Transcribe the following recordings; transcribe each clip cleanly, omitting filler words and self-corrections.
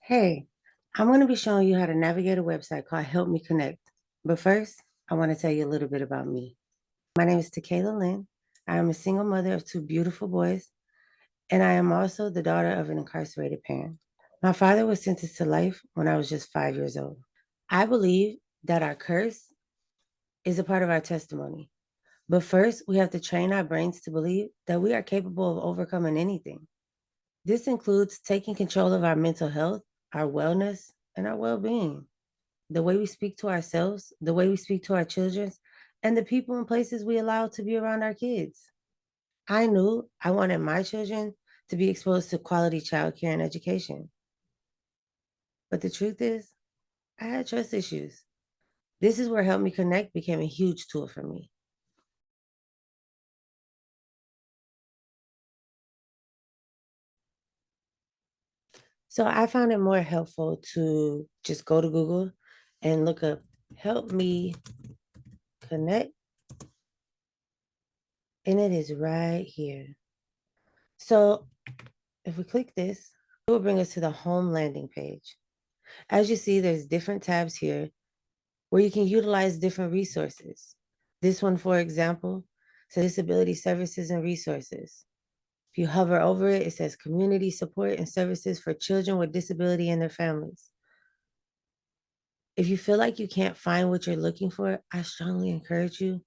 Hey, I'm going to be showing you how to navigate a website called Help Me Connect. But first, I want to tell you a little bit about me. My name is Takayla Lynn. I am a single mother of two beautiful boys, and I am also the daughter of an incarcerated parent. My father was sentenced to life when I was just 5 years old. I believe that our curse is a part of our testimony. But first, we have to train our brains to believe that we are capable of overcoming anything. This includes taking control of our mental health, our wellness, and our well being. The way we speak to ourselves, the way we speak to our children, and the people and places we allow to be around our kids. I knew I wanted my children to be exposed to quality childcare and education. But the truth is, I had trust issues. This is where Help Me Connect became a huge tool for me. So I found it more helpful to just go to Google and look up Help Me Connect, and it is right here. So if we click this, it will bring us to the home landing page. As you see, there's different tabs here where you can utilize different resources. This one, for example, says disability services and resources. If you hover over it, it says community support and services for children with disability and their families. If you feel like you can't find what you're looking for, I strongly encourage you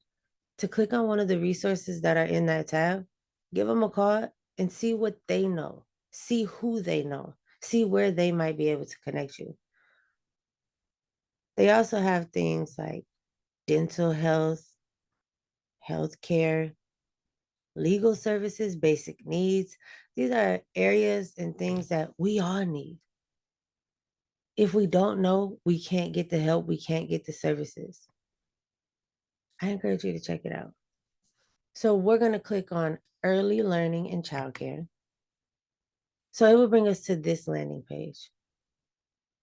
to click on one of the resources that are in that tab, give them a call and see what they know, see who they know, see where they might be able to connect you. They also have things like dental health, healthcare, legal services, basic needs. These are areas and things that we all need. If we don't know, we can't get the help, we can't get the services. I encourage you to check it out. So we're going to click on early learning and childcare. So it will bring us to this landing page.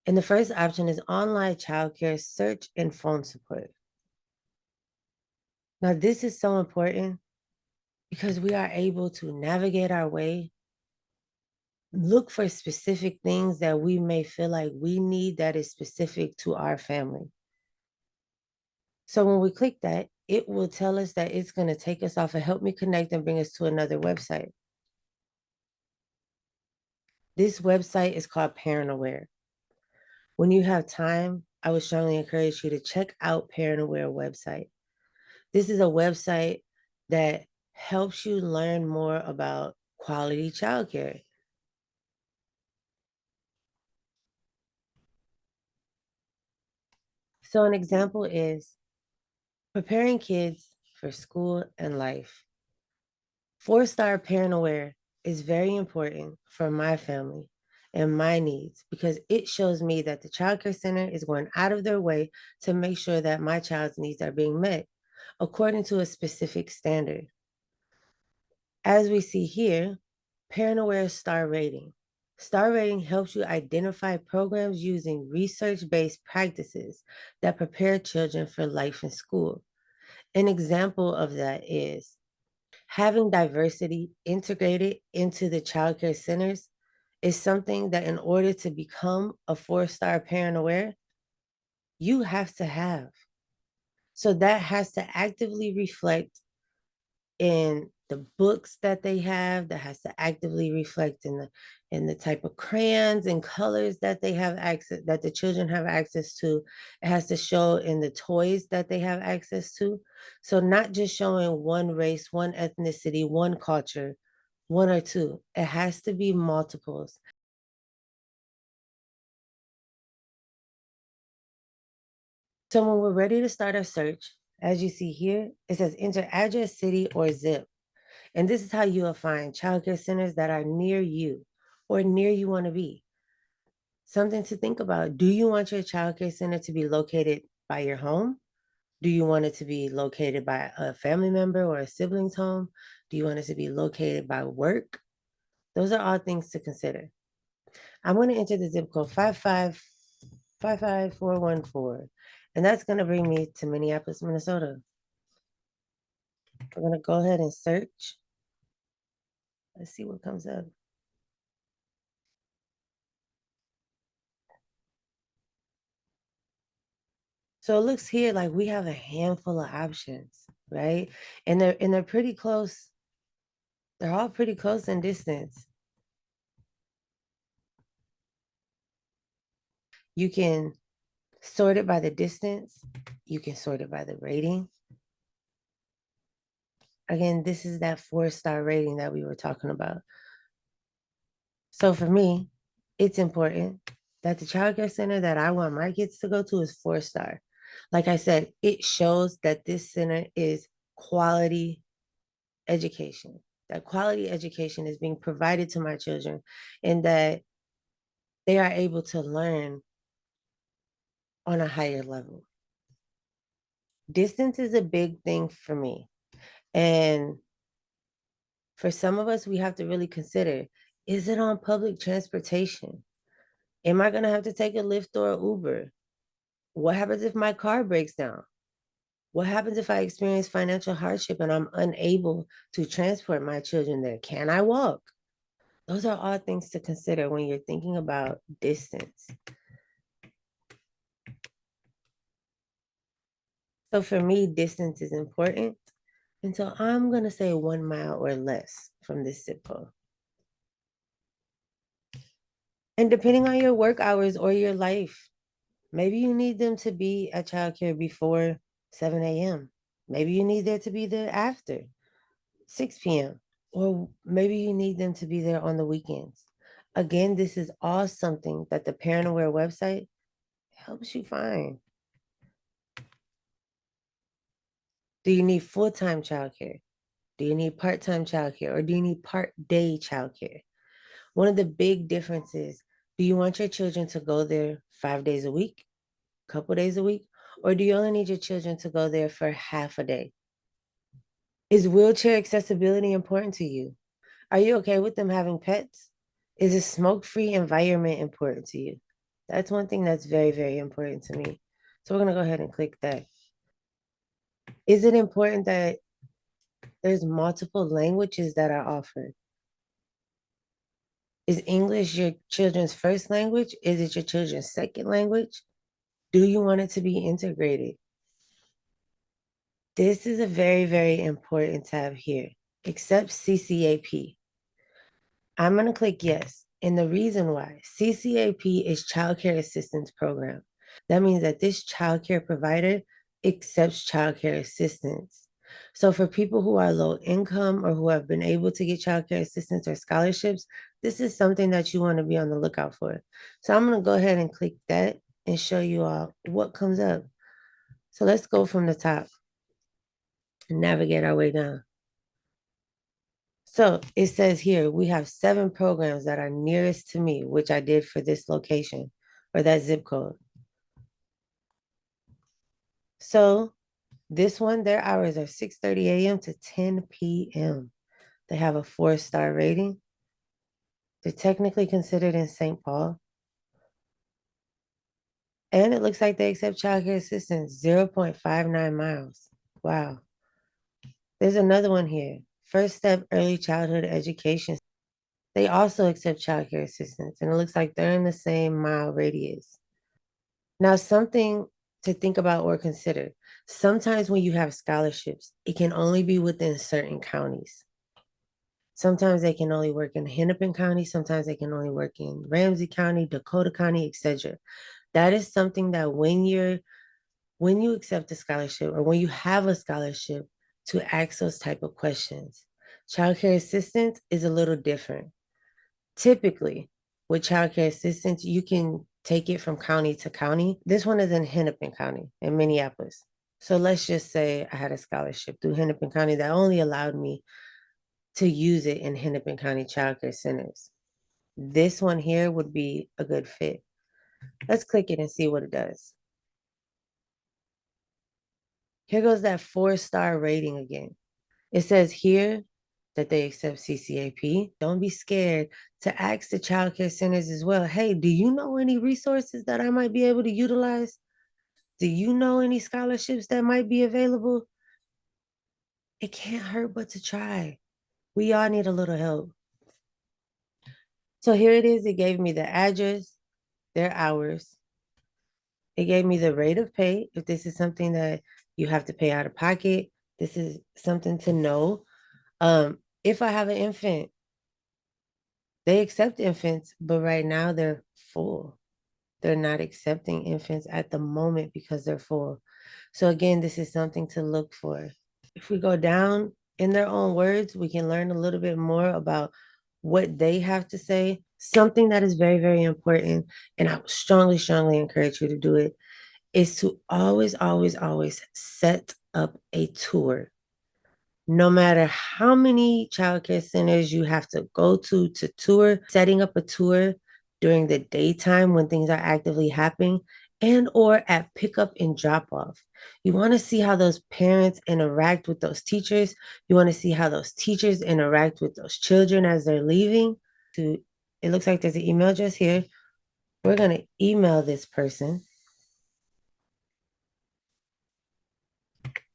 And the first option is online childcare search and phone support. Now, this is so important because we are able to navigate our way, look for specific things that we may feel like we need that is specific to our family. So when we click that, it will tell us that it's going to take us off of Help Me Connect and bring us to another website. This website is called Parent Aware. When you have time, I would strongly encourage you to check out Parent Aware website. This is a website that helps you learn more about quality childcare. So an example is preparing kids for school and life. 4-star Parent Aware is very important for my family and my needs because it shows me that the childcare center is going out of their way to make sure that my child's needs are being met according to a specific standard. As we see here, Parent Aware star rating. Star rating helps you identify programs using research-based practices that prepare children for life in school. An example of that is having diversity integrated into the childcare centers is something that in order to become a 4-star Parent Aware, you have to have. So that has to actively reflect in the books that they have, that has to actively reflect in the type of crayons and colors that they have access, that the children have access to. It has to show in the toys that they have access to. So not just showing one race, one ethnicity, one culture, one or two. It has to be multiples. So when we're ready to start our search, as you see here, it says enter address, city, or zip. And this is how you will find childcare centers that are near you or near you want to be. Something to think about. Do you want your childcare center to be located by your home? Do you want it to be located by a family member or a sibling's home? Do you want it to be located by work? Those are all things to consider. I'm going to enter the zip code 5555414, and that's going to bring me to Minneapolis, Minnesota. We're going to go ahead and search. Let's see what comes up. So it looks here like we have a handful of options, right? And they're pretty close. They're all pretty close in distance. You can sort it by the distance. You can sort it by the rating. Again, this is that 4-star rating that we were talking about. So for me, it's important that the childcare center that I want my kids to go to is 4-star. Like I said, it shows that this center is quality education, that quality education is being provided to my children, and that they are able to learn on a higher level. Distance is a big thing for me. And for some of us, we have to really consider, is it on public transportation? Am I going to have to take a Lyft or an Uber? What happens if my car breaks down? What happens if I experience financial hardship and I'm unable to transport my children there? Can I walk? Those are all things to consider when you're thinking about distance. So for me, distance is important. And so I'm going to say 1 mile or less from this zip code. And depending on your work hours or your life, maybe you need them to be at childcare before 7 a.m. Maybe you need them to be there after 6 p.m. Or maybe you need them to be there on the weekends. Again, this is all something that the Parent Aware website helps you find. Do you need full-time childcare? Do you need part-time childcare? Or do you need part-day childcare? One of the big differences, do you want your children to go there 5 days a week, a couple days a week? Or do you only need your children to go there for half a day? Is wheelchair accessibility important to you? Are you okay with them having pets? Is a smoke-free environment important to you? That's one thing that's very, very important to me. So we're going to go ahead and click that. Is it important that there's multiple languages that are offered? Is English your children's first language? Is it your children's second language? Do you want it to be integrated? This is a very, very important tab here. Accept CCAP. I'm going to click yes. And the reason why, CCAP is Child Care Assistance Program. That means that this child care provider accepts child care assistance. So for people who are low income or who have been able to get child care assistance or scholarships, this is something that you want to be on the lookout for. So I'm going to go ahead and click that and show you all what comes up. So let's go from the top and navigate our way down. So it says here, we have 7 programs that are nearest to me, which I did for this location or that zip code. So this one, their hours are 6:30 a.m. to 10 p.m. They have a 4-star rating. They're technically considered in St. Paul. And it looks like they accept childcare assistance, 0.59 miles. Wow. There's another one here. First Step Early Childhood Education. They also accept childcare assistance, and it looks like they're in the same mile radius. Now, something to think about or consider. Sometimes when you have scholarships, it can only be within certain counties. Sometimes they can only work in Hennepin County. Sometimes they can only work in Ramsey County, Dakota County, etc. That is something that when you accept a scholarship or when you have a scholarship, to ask those type of questions. Childcare assistance is a little different. Typically, with childcare assistance, you can take it from county to county. This one is in Hennepin County in Minneapolis. So let's just say I had a scholarship through Hennepin County that only allowed me to use it in Hennepin County childcare centers. This one here would be a good fit. Let's click it and see what it does. Here goes that 4-star rating again. It says here that they accept CCAP. Don't be scared to ask the childcare centers as well. Hey, do you know any resources that I might be able to utilize? Do you know any scholarships that might be available? It can't hurt but to try. We all need a little help. So here it is. It gave me the address, their hours, It gave me the rate of pay. If this is something that you have to pay out of pocket, this is something to know. If I have an infant, they accept infants, but right now they're full. They're not accepting infants at the moment because they're full. So again, this is something to look for. If we go down in their own words, we can learn a little bit more about what they have to say. Something that is very, very important, and I strongly, strongly encourage you to do it, is to always, always, always set up a tour. No matter how many childcare centers you have to go to tour, setting up a tour during the daytime when things are actively happening and or at pickup and drop off. You want to see how those parents interact with those teachers. You want to see how those teachers interact with those children as they're leaving. It looks like there's an email address here. We're going to email this person.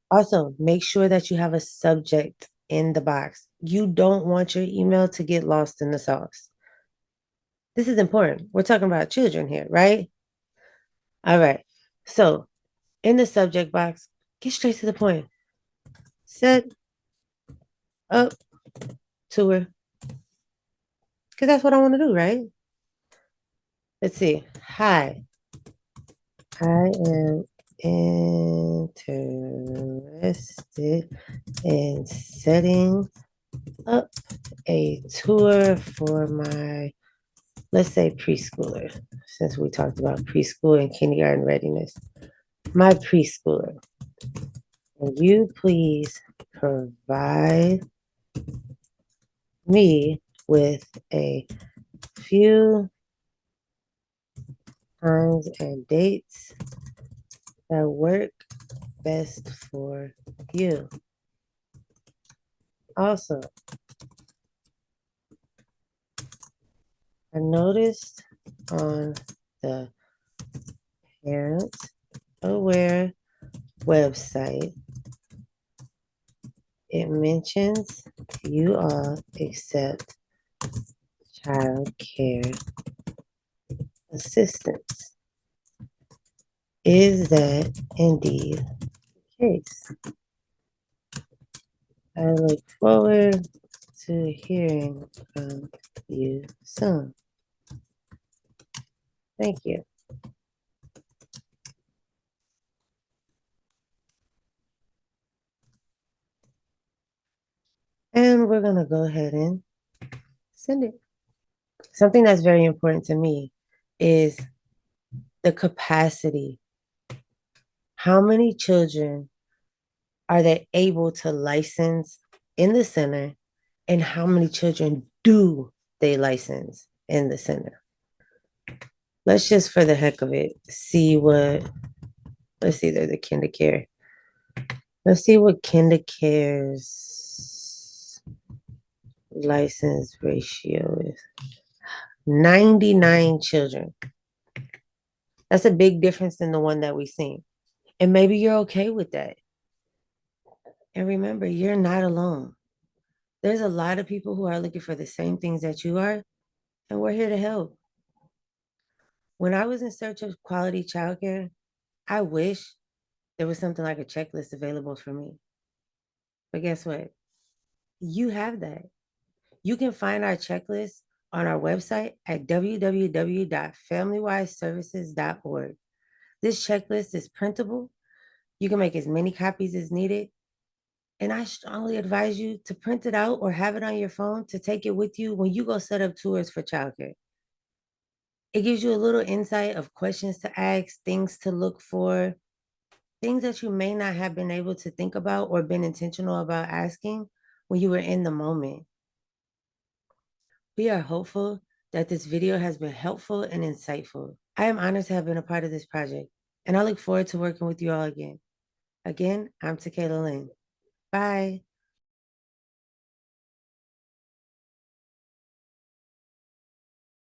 Also, make sure that you have a subject in the box. You don't want your email to get lost in the sauce. This is important. We're talking about children here, right? All right. So, in the subject box, get straight to the point. Set up tour. Because that's what I want to do, right? Let's see. Hi, I am interested in setting up a tour for my, let's say, preschooler, since we talked about preschool and kindergarten readiness. My preschooler, will you please provide me with a few times and dates that work best for you? Also, I noticed on the Parent Aware website, it mentions you all accept child care assistance. Is that indeed the case? I look forward to hearing from you soon. Thank you. And we're going to go ahead and send it. Something that's very important to me is the capacity. How many children are they able to license in the center, and how many children do they license in the center? Let's just, for the heck of it, see what, let's see, there's a Childcare. Let's see what Childcare's license ratio is. 99 children. That's a big difference than the one that we've seen. And maybe you're okay with that. And remember, you're not alone. There's a lot of people who are looking for the same things that you are, and we're here to help. When I was in search of quality childcare, I wish there was something like a checklist available for me. But guess what? You have that. You can find our checklist on our website at www.familywiseservices.org. This checklist is printable. You can make as many copies as needed. And I strongly advise you to print it out or have it on your phone to take it with you when you go set up tours for childcare. It gives you a little insight of questions to ask, things to look for, things that you may not have been able to think about or been intentional about asking when you were in the moment. We are hopeful that this video has been helpful and insightful. I am honored to have been a part of this project, and I look forward to working with you all again. Again, I'm Takayla Lynn. Bye.